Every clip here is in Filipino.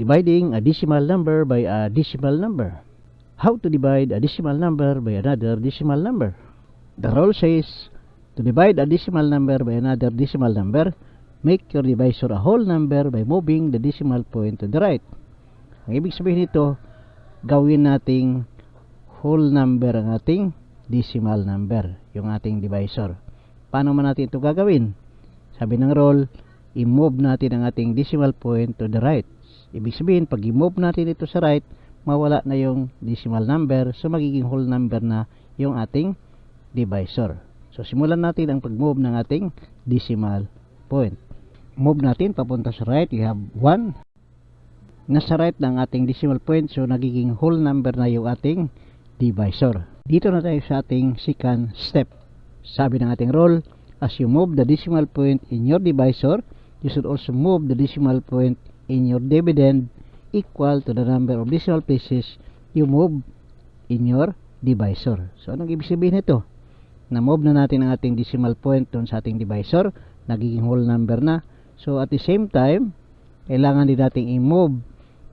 Dividing a decimal number by a decimal number. How to divide a decimal number by another decimal number? The rule says, to divide a decimal number by another decimal number, make your divisor a whole number by moving the decimal point to the right. Ang ibig sabihin nito, gawin nating whole number ang ating decimal number, yung ating divisor. Paano man natin ito gagawin? Sabi ng rule, i-move natin ang ating decimal point to the right. Ibig sabihin, pag i-move natin ito sa right, mawala na yung decimal number, so magiging whole number na yung ating divisor. So, simulan natin ang pag-move ng ating decimal point. Move natin papunta sa right, we have 1. Nasa right na ang ating decimal point, so nagiging whole number na yung ating divisor. Dito na tayo sa ating second step. Sabi ng ating rule, as you move the decimal point in your divisor, you should also move the decimal point in your dividend equal to the number of decimal places you move in your divisor. So, anong ibig sabihin nito? Na-move na natin ang ating decimal point doon sa ating divisor, nagiging whole number na. So, at the same time, kailangan din natin i-move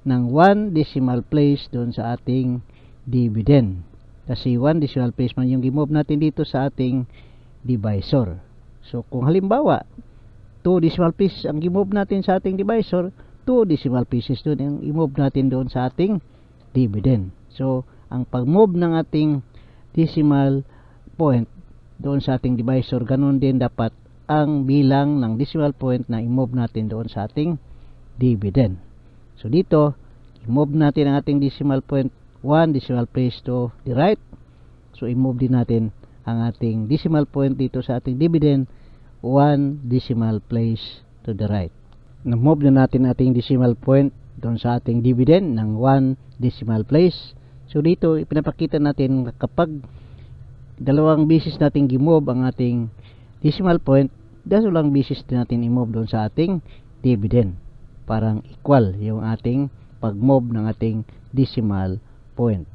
ng 1 decimal place doon sa ating dividend. Kasi 1 decimal place man yung i-move natin dito sa ating divisor. So, kung halimbawa, 2 decimal places ang i-move natin sa ating divisor, 2 decimal places doon ang i-move natin doon sa ating dividend. So, ang pag-move ng ating decimal point doon sa ating divisor, ganun din dapat ang bilang ng decimal point na i-move natin doon sa ating dividend. So, dito, i-move natin ang ating decimal point 1 decimal place to the right. So, i-move din natin ang ating decimal point dito sa ating dividend 1 decimal place to the right. Na-move na natin ating decimal point doon sa ating dividend ng 1 decimal place. So, dito, ipinapakita natin kapag dalawang beses natin gi-move ang ating decimal point, dalawang beses din natin i-move doon sa ating dividend. Parang equal yung ating pag-move ng ating decimal point.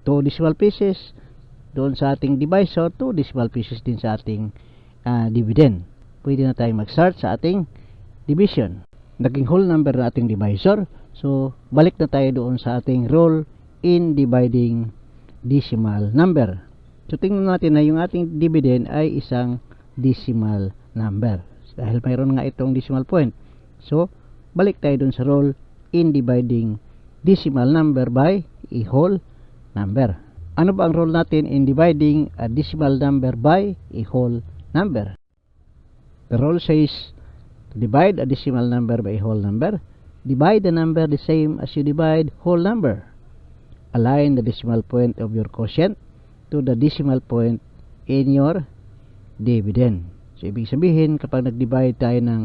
2 decimal places doon sa ating divisor, 2 decimal places din sa ating dividend. Pwede na tayong mag-start sa ating division. Naging whole number na ating divisor. So, balik na tayo doon sa ating rule in dividing decimal number. So, tingnan natin na yung ating dividend ay isang decimal number. Dahil mayroon nga itong decimal point. So, balik tayo doon sa rule in dividing decimal number by a whole number. Ano ba ang rule natin in dividing a decimal number by a whole number? The rule says, to divide a decimal number by a whole number, divide the number the same as you divide whole number. Align the decimal point of your quotient to the decimal point in your dividend. So, ibig sabihin, kapag nag-divide tayo ng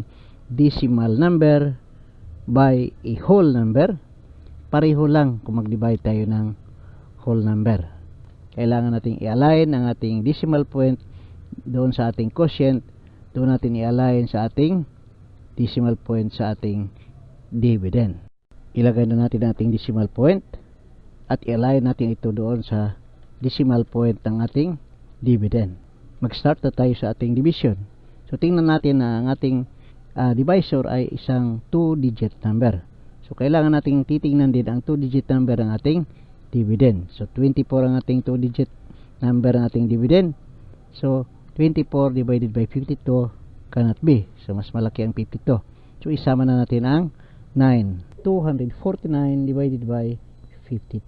decimal number by a whole number, pareho lang kung mag-divide tayo ng whole number. Kailangan nating i-align ang ating decimal point doon sa ating quotient, doon natin i-align sa ating decimal point sa ating dividend. Ilagay na natin ang ating decimal point at i-align natin ito doon sa decimal point ng ating dividend. Mag-start na tayo sa ating division. So, tingnan natin na ang ating divisor ay isang 2-digit number. So, kailangan nating titingnan din ang 2-digit number ng ating dividend. So, 24 ang ating 2-digit number ng ating dividend. So, 24 divided by 52 cannot be. So, mas malaki ang 52. So, isama na natin ang 9. 249 divided by 52.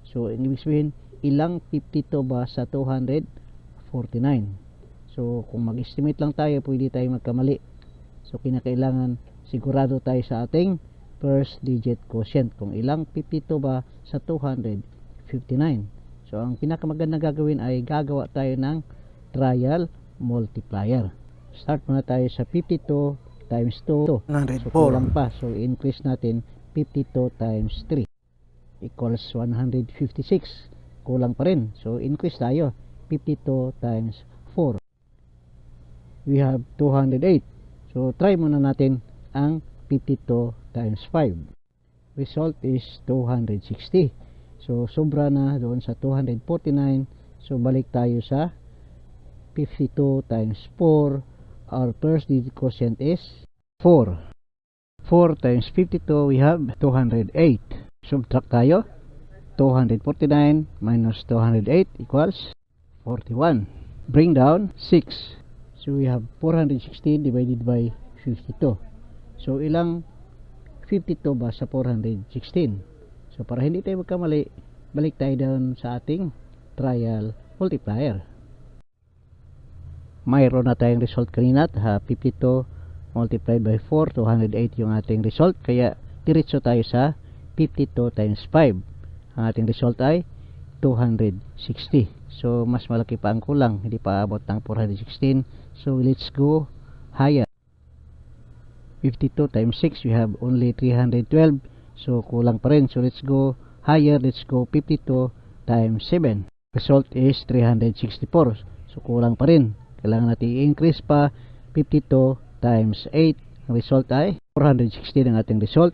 So, ibig sabihin, ilang 52 ba sa 249? So, kung mag-estimate lang tayo, pwede tayong magkamali. So, kinakailangan sigurado tayo sa ating first digit quotient. Kung ilang 52 ba sa 259. So, ang pinakamagandang gagawin ay gagawa tayo ng trial multiplier. Start muna tayo sa 52 times 2. 104. So, kulang pa. So, increase natin 52 times 3 equals 156. Kulang pa rin. So, increase tayo. 52 times 4. We have 208. So, try muna natin ang 52 times 5. Result is 260. So, sobra na doon sa 249. So, balik tayo sa 52 times 4. Our first digit quotient is 4. 4 times 52, we have 208. Subtract tayo. 249 minus 208 equals 41. Bring down 6. So we have 416 divided by 52. So ilang 52 ba sa 416? So para hindi tayo magkamali, balik tayo doon sa ating trial multiplier. Mayroon na tayong result kanina, 52 multiplied by 4, 208 yung ating result. Kaya diretso tayo sa 52 times 5. Ang ating result ay 260. So mas malaki pa ang kulang, hindi pa abot ng 416. So let's go higher. 52 times 6, we have only 312. So kulang pa rin. So let's go higher. Let's go 52 times 7. Result is 364. So kulang pa rin. Kailangan natin i-increase pa. 52 times 8. Ang result ay 460 ang ating result.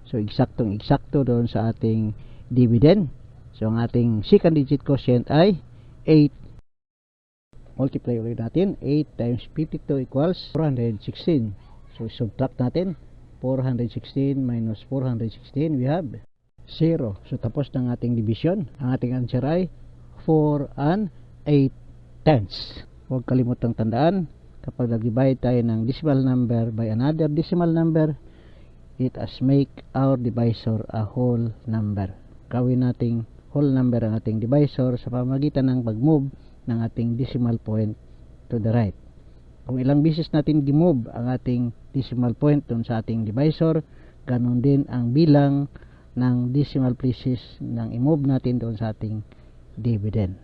So eksaktong-eksakto doon sa ating dividend. So ang ating second digit quotient ay 8. Multiply ulit natin. 8 times 52 equals 416. So subtract natin. 416 minus 416, we have 0. So tapos ng ating division. Ang ating answer ay 4 and 8 tenths. Huwag kalimutang tandaan, kapag nag-divide tayo ng decimal number by another decimal number, it as make our divisor a whole number. Gawin nating whole number ang ating divisor sa pamamagitan ng pag-move ng ating decimal point to the right. Kung ilang beses natin gi-move ang ating decimal point dun sa ating divisor, ganun din ang bilang ng decimal places nang i-move natin doon sa ating dividend.